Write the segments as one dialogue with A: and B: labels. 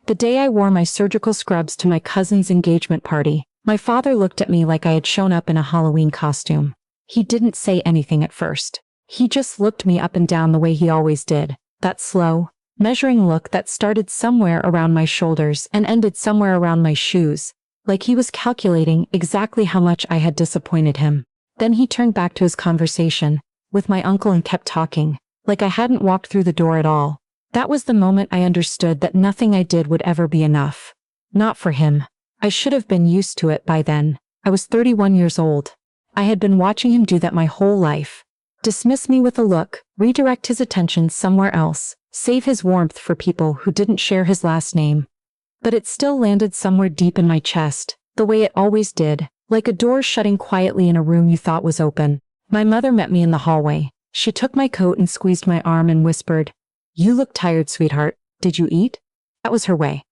A: The day I wore my surgical scrubs to my cousin's engagement party, my father looked at me like I had shown up in a Halloween costume. He didn't say anything at first. He just looked me up and down the way he always did, that slow, measuring look that started somewhere around my shoulders and ended somewhere around my shoes, like he was calculating exactly how much I had disappointed him. Then he turned back to his conversation with my uncle and kept talking, like I hadn't walked through the door at all. That was the moment I understood that nothing I did would ever be enough. Not for him. I should have been used to it by then. I was 31 years old. I had been watching him do that my whole life. Dismiss me with a look, redirect his attention somewhere else, save his warmth for people who didn't share his last name. But it still landed somewhere deep in my chest, the way it always did, like a door shutting quietly in a room you thought was open. My mother met me in the hallway. She took my coat and squeezed my arm and whispered, "You look tired, sweetheart. Did you eat?" That was her way.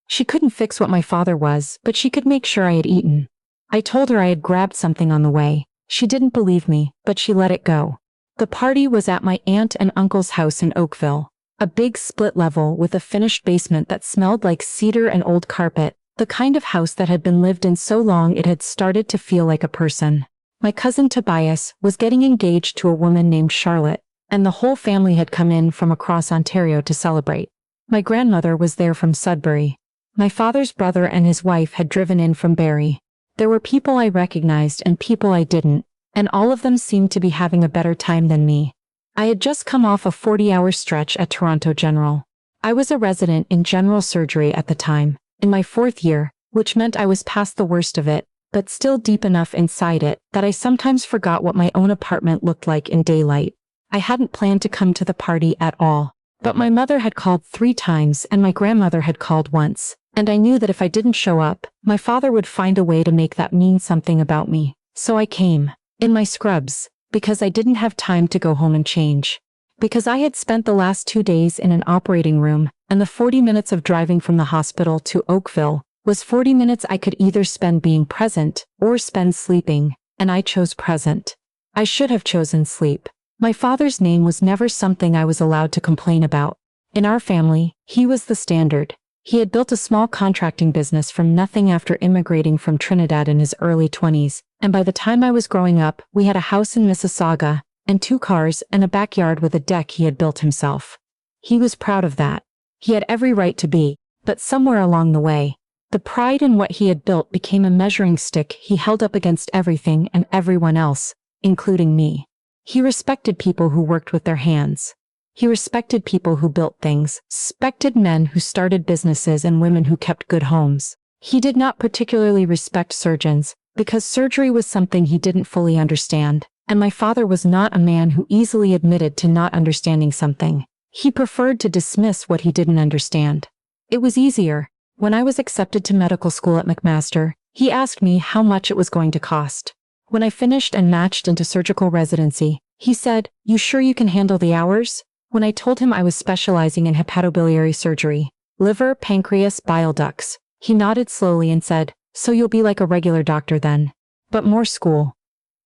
A: She couldn't fix what my father was, but she could make sure I had eaten. I told her I had grabbed something on the way. She didn't believe me, but she let it go. The party was at my aunt and uncle's house in Oakville, a big split level with a finished basement that smelled like cedar and old carpet, the kind of house that had been lived in so long it had started to feel like a person. My cousin Tobias was getting engaged to a woman named Charlotte, and the whole family had come in from across Ontario to celebrate. My grandmother was there from Sudbury. My father's brother and his wife had driven in from Barrie. There were people I recognized and people I didn't, and all of them seemed to be having a better time than me. I had just come off a 40-hour stretch at Toronto General. I was a resident in general surgery at the time, in my 4th year, which meant I was past the worst of it, but still deep enough inside it that I sometimes forgot what my own apartment looked like in daylight. I hadn't planned to come to the party at all, but my mother had called 3 times and my grandmother had called once, and I knew that if I didn't show up, my father would find a way to make that mean something about me. So I came, in my scrubs, because I didn't have time to go home and change. Because I had spent the last 2 days in an operating room, and the 40 minutes of driving from the hospital to Oakville was 40 minutes I could either spend being present or spend sleeping, and I chose present. I should have chosen sleep. My father's name was never something I was allowed to complain about. In our family, he was the standard. He had built a small contracting business from nothing after immigrating from Trinidad in his early 20s, and by the time I was growing up, we had a house in Mississauga, and 2 cars and a backyard with a deck he had built himself. He was proud of that. He had every right to be, but somewhere along the way, the pride in what he had built became a measuring stick he held up against everything and everyone else, including me. He respected people who worked with their hands. He respected people who built things, respected men who started businesses and women who kept good homes. He did not particularly respect surgeons, because surgery was something he didn't fully understand, and my father was not a man who easily admitted to not understanding something. He preferred to dismiss what he didn't understand. It was easier. When I was accepted to medical school at McMaster, he asked me how much it was going to cost. When I finished and matched into surgical residency, he said, "You sure you can handle the hours?" When I told him I was specializing in hepatobiliary surgery, liver, pancreas, bile ducts, he nodded slowly and said, "So you'll be like a regular doctor then. But more school."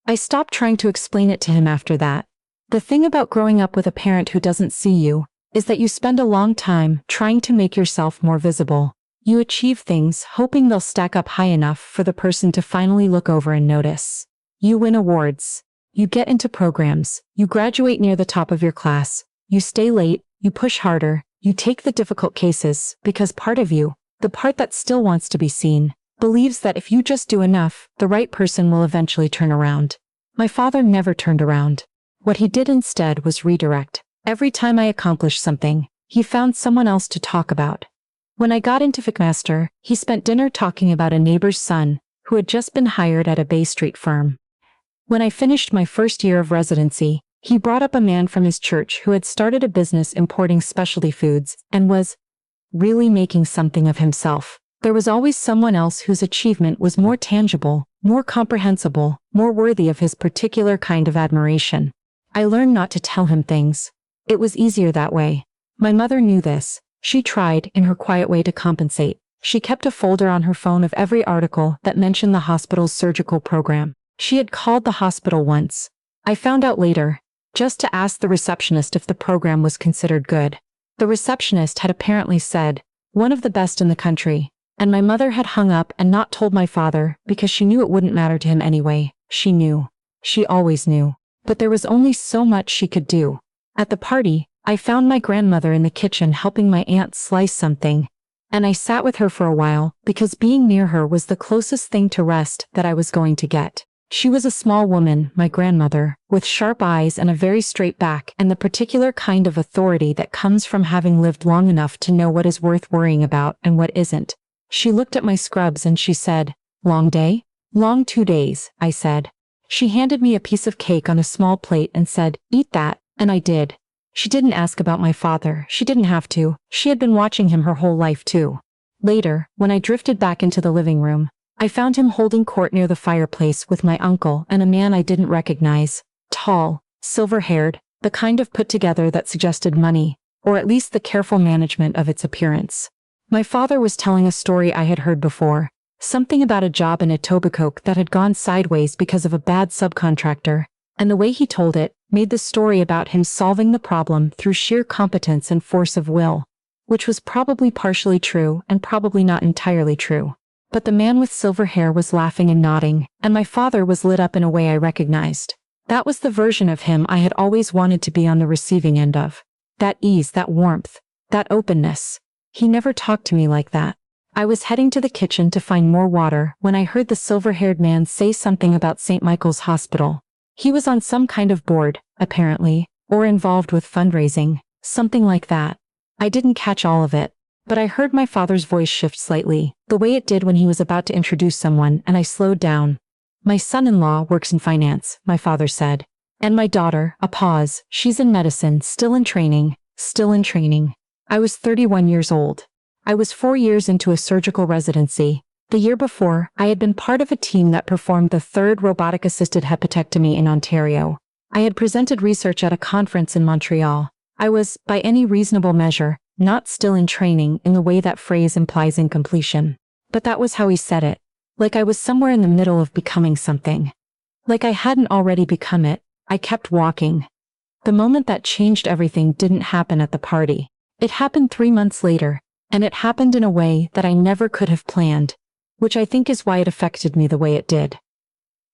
A: I stopped trying to explain it to him after that. The thing about growing up with a parent who doesn't see you is that you spend a long time trying to make yourself more visible. You achieve things hoping they'll stack up high enough for the person to finally look over and notice. You win awards. You get into programs. You graduate near the top of your class. You stay late. You push harder. You take the difficult cases because part of you, the part that still wants to be seen, believes that if you just do enough, the right person will eventually turn around. My father never turned around. What he did instead was redirect. Every time I accomplished something, he found someone else to talk about. When I got into McMaster, he spent dinner talking about a neighbor's son who had just been hired at a Bay Street firm. When I finished my first year of residency, he brought up a man from his church who had started a business importing specialty foods and was really making something of himself. There was always someone else whose achievement was more tangible, more comprehensible, more worthy of his particular kind of admiration. I learned not to tell him things. It was easier that way. My mother knew this. She tried, in her quiet way, to compensate. She kept a folder on her phone of every article that mentioned the hospital's surgical program. She had called the hospital once. I found out later, just to ask the receptionist if the program was considered good. The receptionist had apparently said, one of the best in the country. And my mother had hung up and not told my father because she knew it wouldn't matter to him anyway. She knew. She always knew. But there was only so much she could do. At the party, I found my grandmother in the kitchen helping my aunt slice something. And I sat with her for a while because being near her was the closest thing to rest that I was going to get. She was a small woman, my grandmother, with sharp eyes and a very straight back and the particular kind of authority that comes from having lived long enough to know what is worth worrying about and what isn't. She looked at my scrubs and she said, "Long day?" "Long 2 days," I said. She handed me a piece of cake on a small plate and said, "Eat that," and I did. She didn't ask about my father. She didn't have to. She had been watching him her whole life too. Later, when I drifted back into the living room, I found him holding court near the fireplace with my uncle and a man I didn't recognize. Tall, silver-haired, the kind of put-together that suggested money, or at least the careful management of its appearance. My father was telling a story I had heard before, something about a job in Etobicoke that had gone sideways because of a bad subcontractor, and the way he told it made the story about him solving the problem through sheer competence and force of will, which was probably partially true and probably not entirely true. But the man with silver hair was laughing and nodding, and my father was lit up in a way I recognized. That was the version of him I had always wanted to be on the receiving end of. That ease, that warmth, that openness. He never talked to me like that. I was heading to the kitchen to find more water when I heard the silver-haired man say something about St. Michael's Hospital. He was on some kind of board, apparently, or involved with fundraising, something like that. I didn't catch all of it, but I heard my father's voice shift slightly, the way it did when he was about to introduce someone, and I slowed down. "My son-in-law works in finance," my father said. "And my daughter," a pause, "she's in medicine, still in training, still in training." I was 31 years old. I was 4 years into a surgical residency. The year before, I had been part of a team that performed the third robotic-assisted hepatectomy in Ontario. I had presented research at a conference in Montreal. I was, by any reasonable measure, not still in training in the way that phrase implies incompletion. But that was how he said it. Like I was somewhere in the middle of becoming something. Like I hadn't already become it. I kept walking. The moment that changed everything didn't happen at the party. It happened 3 months later, and it happened in a way that I never could have planned, which I think is why it affected me the way it did.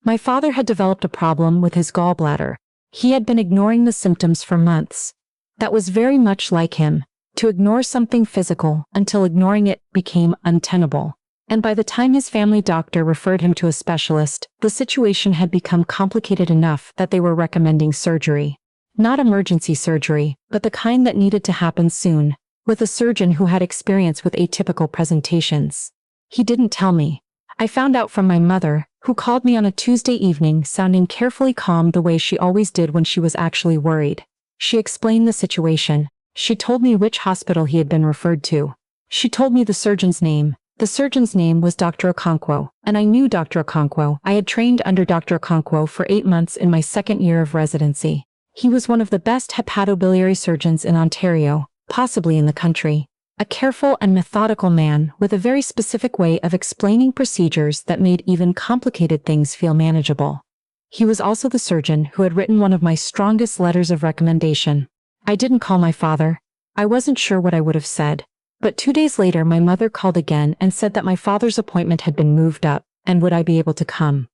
A: My father had developed a problem with his gallbladder. He had been ignoring the symptoms for months. That was very much like him, to ignore something physical until ignoring it became untenable. And by the time his family doctor referred him to a specialist, the situation had become complicated enough that they were recommending surgery. Not emergency surgery, but the kind that needed to happen soon, with a surgeon who had experience with atypical presentations. He didn't tell me. I found out from my mother, who called me on a Tuesday evening sounding carefully calm the way she always did when she was actually worried. She explained the situation. She told me which hospital he had been referred to. She told me the surgeon's name. The surgeon's name was Dr. Okonkwo, and I knew Dr. Okonkwo. I had trained under Dr. Okonkwo for 8 months in my second year of residency. He was one of the best hepatobiliary surgeons in Ontario, possibly in the country. A careful and methodical man with a very specific way of explaining procedures that made even complicated things feel manageable. He was also the surgeon who had written one of my strongest letters of recommendation. I didn't call my father. I wasn't sure what I would have said. But 2 days later my mother called again and said that my father's appointment had been moved up, and would I be able to come?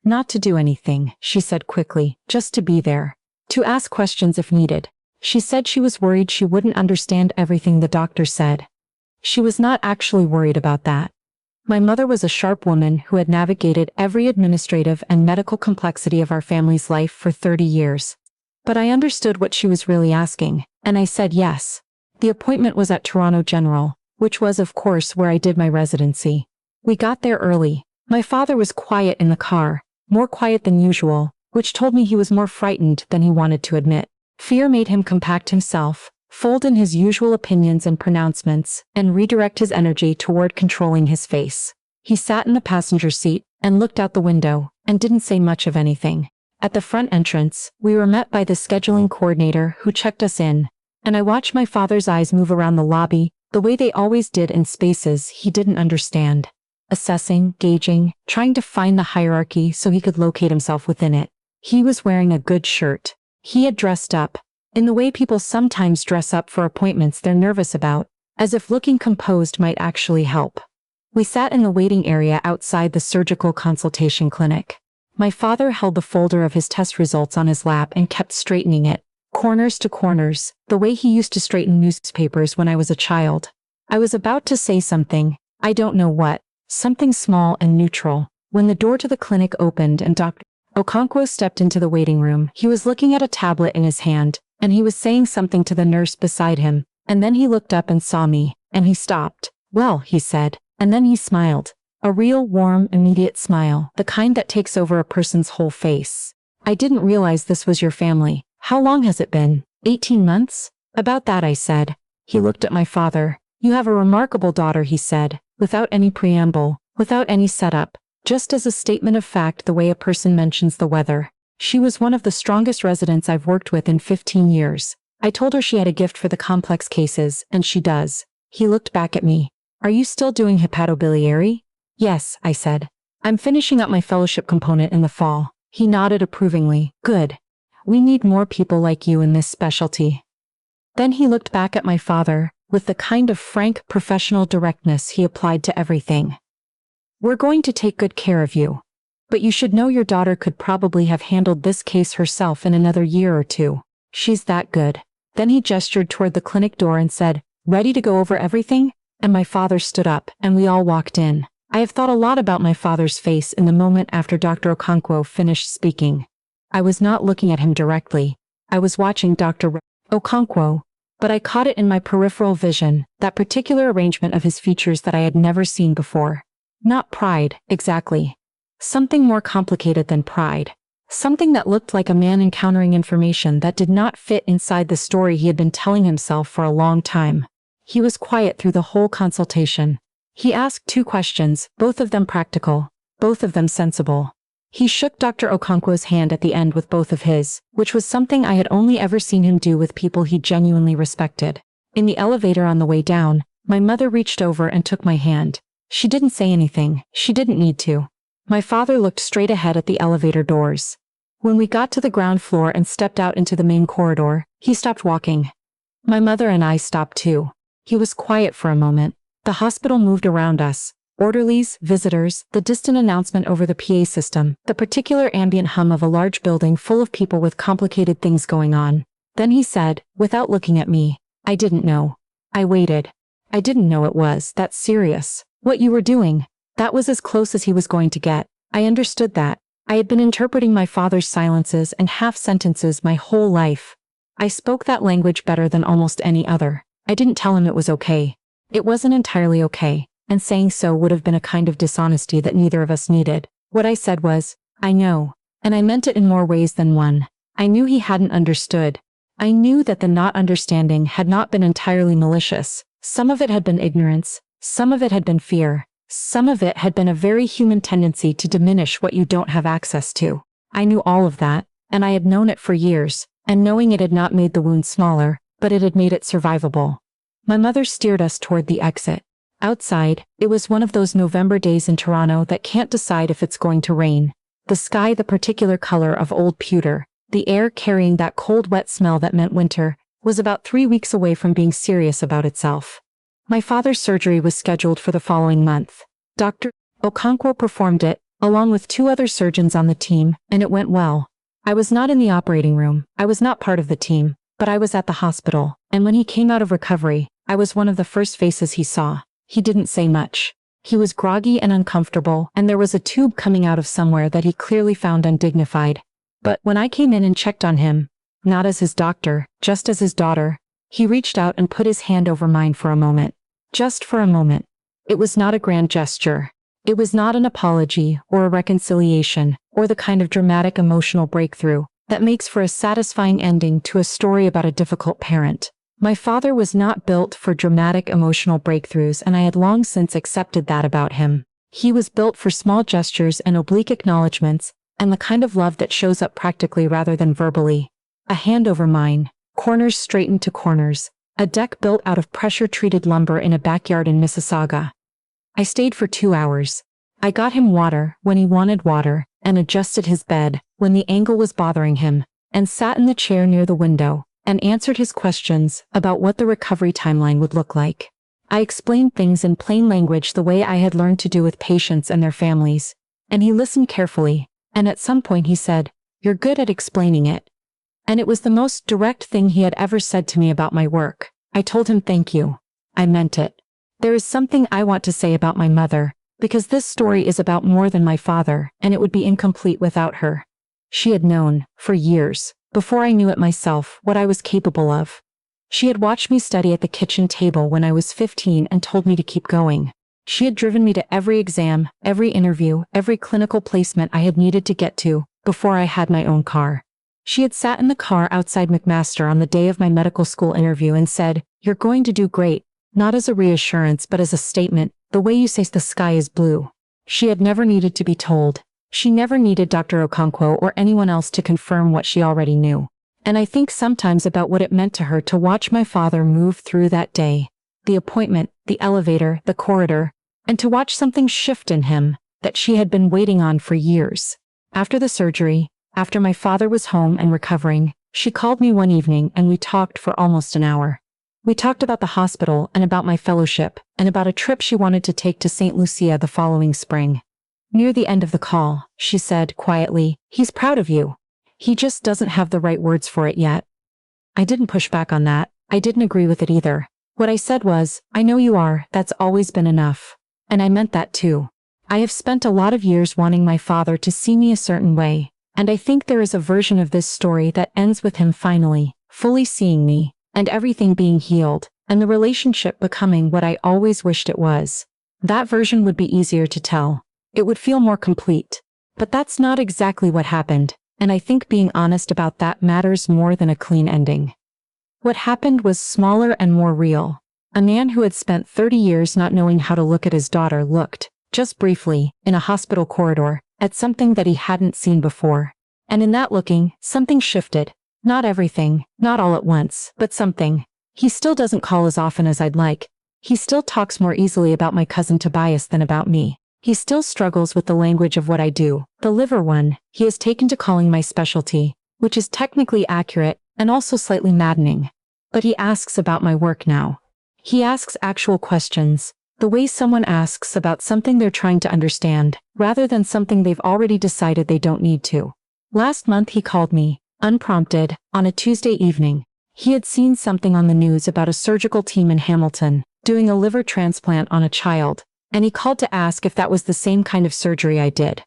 A: Not to do anything, she said quickly, just to be there. To ask questions if needed. She said she was worried she wouldn't understand everything the doctor said. She was not actually worried about that. My mother was a sharp woman who had navigated every administrative and medical complexity of our family's life for 30 years. But I understood what she was really asking, and I said yes. The appointment was at Toronto General, which was of course where I did my residency. We got there early. My father was quiet in the car, more quiet than usual, which told me he was more frightened than he wanted to admit. Fear made him compact himself, fold in his usual opinions and pronouncements, and redirect his energy toward controlling his face. He sat in the passenger seat and looked out the window and didn't say much of anything. At the front entrance, we were met by the scheduling coordinator who checked us in, and I watched my father's eyes move around the lobby, the way they always did in spaces he didn't understand. Assessing, gauging, trying to find the hierarchy so he could locate himself within it. He was wearing a good shirt. He had dressed up, in the way people sometimes dress up for appointments they're nervous about, as if looking composed might actually help. We sat in the waiting area outside the surgical consultation clinic. My father held the folder of his test results on his lap and kept straightening it, corners to corners, the way he used to straighten newspapers when I was a child. I was about to say something, I don't know what, something small and neutral, when the door to the clinic opened and Dr. Okonkwo stepped into the waiting room. He was looking at a tablet in his hand, and he was saying something to the nurse beside him, and then he looked up and saw me, and he stopped. "Well," he said, and then he smiled. A real warm, immediate smile, the kind that takes over a person's whole face. "I didn't realize this was your family. How long has it been? 18 months? About that," I said. He looked at my father. "You have a remarkable daughter," he said, without any preamble, without any setup, just as a statement of fact the way a person mentions the weather. "She was one of the strongest residents I've worked with in 15 years. I told her she had a gift for the complex cases, and she does." He looked back at me. "Are you still doing hepatobiliary?" "Yes," I said. "I'm finishing up my fellowship component in the fall." He nodded approvingly. "Good. We need more people like you in this specialty." Then he looked back at my father, with the kind of frank, professional directness he applied to everything. "We're going to take good care of you. But you should know your daughter could probably have handled this case herself in another year or two. She's that good." Then he gestured toward the clinic door and said, "Ready to go over everything?" And my father stood up, and we all walked in. I have thought a lot about my father's face in the moment after Dr. Okonkwo finished speaking. I was not looking at him directly. I was watching Dr. Okonkwo, but I caught it in my peripheral vision, that particular arrangement of his features that I had never seen before. Not pride, exactly. Something more complicated than pride. Something that looked like a man encountering information that did not fit inside the story he had been telling himself for a long time. He was quiet through the whole consultation. He asked 2 questions, both of them practical, both of them sensible. He shook Dr. Okonkwo's hand at the end with both of his, which was something I had only ever seen him do with people he genuinely respected. In the elevator on the way down, my mother reached over and took my hand. She didn't say anything. She didn't need to. My father looked straight ahead at the elevator doors. When we got to the ground floor and stepped out into the main corridor, he stopped walking. My mother and I stopped too. He was quiet for a moment. The hospital moved around us. Orderlies, visitors, the distant announcement over the PA system, the particular ambient hum of a large building full of people with complicated things going on. Then he said, without looking at me, "I didn't know." I waited. "I didn't know it was that serious. What you were doing." That was as close as he was going to get. I understood that. I had been interpreting my father's silences and half-sentences my whole life. I spoke that language better than almost any other. I didn't tell him it was okay. It wasn't entirely okay, and saying so would have been a kind of dishonesty that neither of us needed. What I said was, "I know," and I meant it in more ways than one. I knew he hadn't understood. I knew that the not understanding had not been entirely malicious. Some of it had been ignorance, some of it had been fear. Some of it had been a very human tendency to diminish what you don't have access to. I knew all of that, and I had known it for years, and knowing it had not made the wound smaller, but it had made it survivable. My mother steered us toward the exit. Outside, it was one of those November days in Toronto that can't decide if it's going to rain. The sky the particular color of old pewter, the air carrying that cold wet smell that meant winter, was about 3 weeks away from being serious about itself. My father's surgery was scheduled for the following month. Dr. Okonkwo performed it, along with 2 other surgeons on the team, and it went well. I was not in the operating room. I was not part of the team, but I was at the hospital, and when he came out of recovery, I was one of the first faces he saw. He didn't say much. He was groggy and uncomfortable, and there was a tube coming out of somewhere that he clearly found undignified. But when I came in and checked on him, not as his doctor, just as his daughter, he reached out and put his hand over mine for a moment. Just for a moment. It was not a grand gesture. It was not an apology or a reconciliation or the kind of dramatic emotional breakthrough that makes for a satisfying ending to a story about a difficult parent. My father was not built for dramatic emotional breakthroughs, and I had long since accepted that about him. He was built for small gestures and oblique acknowledgments, and the kind of love that shows up practically rather than verbally. A hand over mine, corners straightened to corners, a deck built out of pressure-treated lumber in a backyard in Mississauga. I stayed for 2 hours. I got him water when he wanted water, and adjusted his bed when the angle was bothering him, and sat in the chair near the window, and answered his questions about what the recovery timeline would look like. I explained things in plain language the way I had learned to do with patients and their families. And he listened carefully, and at some point he said, "You're good at explaining it." And it was the most direct thing he had ever said to me about my work. I told him thank you. I meant it. There is something I want to say about my mother, because this story is about more than my father, and it would be incomplete without her. She had known, for years, before I knew it myself, what I was capable of. She had watched me study at the kitchen table when I was 15 and told me to keep going. She had driven me to every exam, every interview, every clinical placement I had needed to get to, before I had my own car. She had sat in the car outside McMaster on the day of my medical school interview and said, "You're going to do great," not as a reassurance but as a statement, the way you say the sky is blue. She had never needed to be told. She never needed Dr. Okonkwo or anyone else to confirm what she already knew. And I think sometimes about what it meant to her to watch my father move through that day. The appointment, the elevator, the corridor, and to watch something shift in him that she had been waiting on for years. After the surgery, after my father was home and recovering, she called me one evening and we talked for almost an hour. We talked about the hospital and about my fellowship and about a trip she wanted to take to St. Lucia the following spring. Near the end of the call, she said quietly, "He's proud of you. He just doesn't have the right words for it yet." I didn't push back on that. I didn't agree with it either. What I said was, "I know you are, that's always been enough." And I meant that too. I have spent a lot of years wanting my father to see me a certain way, and I think there is a version of this story that ends with him finally, fully seeing me, and everything being healed, and the relationship becoming what I always wished it was. That version would be easier to tell. It would feel more complete. But that's not exactly what happened. And I think being honest about that matters more than a clean ending. What happened was smaller and more real. A man who had spent 30 years not knowing how to look at his daughter looked, just briefly, in a hospital corridor, at something that he hadn't seen before. And in that looking, something shifted. Not everything, not all at once, but something. He still doesn't call as often as I'd like. He still talks more easily about my cousin Tobias than about me. He still struggles with the language of what I do, the liver one. He has taken to calling my specialty, which is technically accurate and also slightly maddening. But he asks about my work now. He asks actual questions, the way someone asks about something they're trying to understand, rather than something they've already decided they don't need to. Last month he called me, unprompted, on a Tuesday evening. He had seen something on the news about a surgical team in Hamilton, doing a liver transplant on a child. And he called to ask if that was the same kind of surgery I did.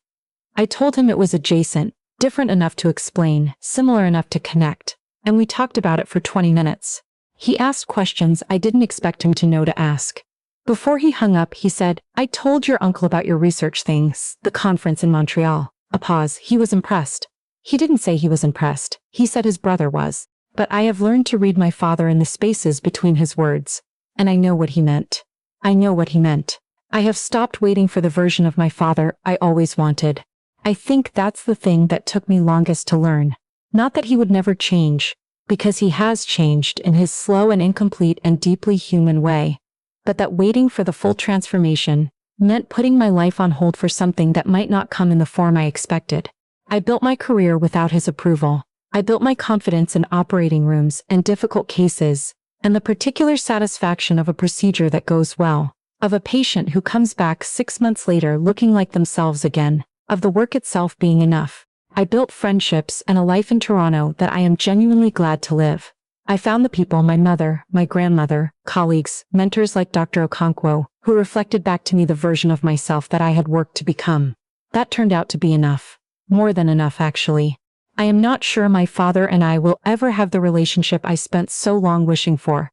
A: I told him it was adjacent, different enough to explain, similar enough to connect, and we talked about it for 20 minutes. He asked questions I didn't expect him to know to ask. Before he hung up, he said, "I told your uncle about your research things, the conference in Montreal." A pause. He was impressed. He didn't say he was impressed. He said his brother was. But I have learned to read my father in the spaces between his words. And I know what he meant. I know what he meant. I have stopped waiting for the version of my father I always wanted. I think that's the thing that took me longest to learn. Not that he would never change, because he has changed in his slow and incomplete and deeply human way, but that waiting for the full transformation meant putting my life on hold for something that might not come in the form I expected. I built my career without his approval. I built my confidence in operating rooms and difficult cases, and the particular satisfaction of a procedure that goes well. Of a patient who comes back 6 months later looking like themselves again, of the work itself being enough. I built friendships and a life in Toronto that I am genuinely glad to live. I found the people, my mother, my grandmother, colleagues, mentors like Dr. Okonkwo, who reflected back to me the version of myself that I had worked to become. That turned out to be enough. More than enough, actually. I am not sure my father and I will ever have the relationship I spent so long wishing for.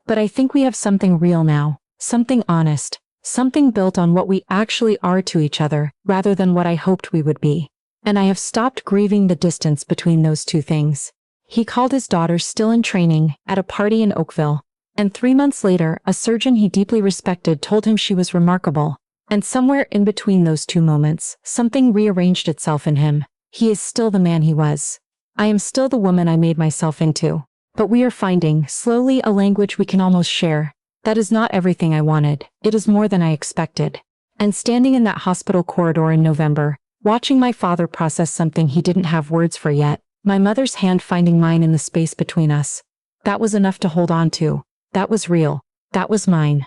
A: But I think we have something real now. Something honest, something built on what we actually are to each other, rather than what I hoped we would be. And I have stopped grieving the distance between those two things. He called his daughter still in training, at a party in Oakville. And 3 months later, a surgeon he deeply respected told him she was remarkable. And somewhere in between those two moments, something rearranged itself in him. He is still the man he was. I am still the woman I made myself into. But we are finding, slowly, a language we can almost share. That is not everything I wanted. It is more than I expected. And standing in that hospital corridor in November, watching my father process something he didn't have words for yet, my mother's hand finding mine in the space between us, that was enough to hold on to. That was real. That was mine.